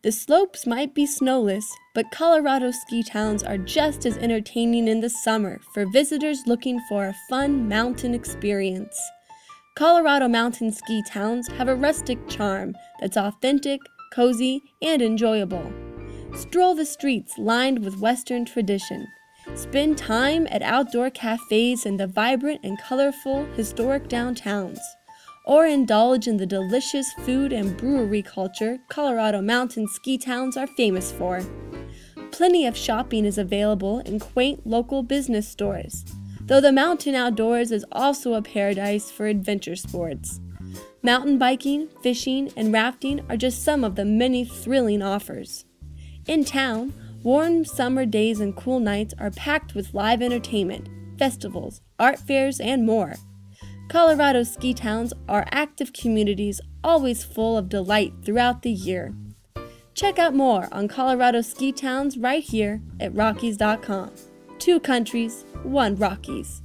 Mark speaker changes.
Speaker 1: The slopes might be snowless, but Colorado ski towns are just as entertaining in the summer for visitors looking for a fun mountain experience. Colorado mountain ski towns have a rustic charm that's authentic, cozy, and enjoyable. Stroll the streets lined with Western tradition. Spend time at outdoor cafes in the vibrant and colorful historic downtowns. Or indulge in the delicious food and brewery culture Colorado mountain ski towns are famous for. Plenty of shopping is available in quaint local business stores, though the mountain outdoors is also a paradise for adventure sports. Mountain biking, fishing, and rafting are just some of the many thrilling offers. In town, warm summer days and cool nights are packed with live entertainment, festivals, art fairs, and more. Colorado ski towns are active communities always full of delight throughout the year. Check out more on Colorado ski towns right here at Rockies.com. 2 countries, 1 Rockies.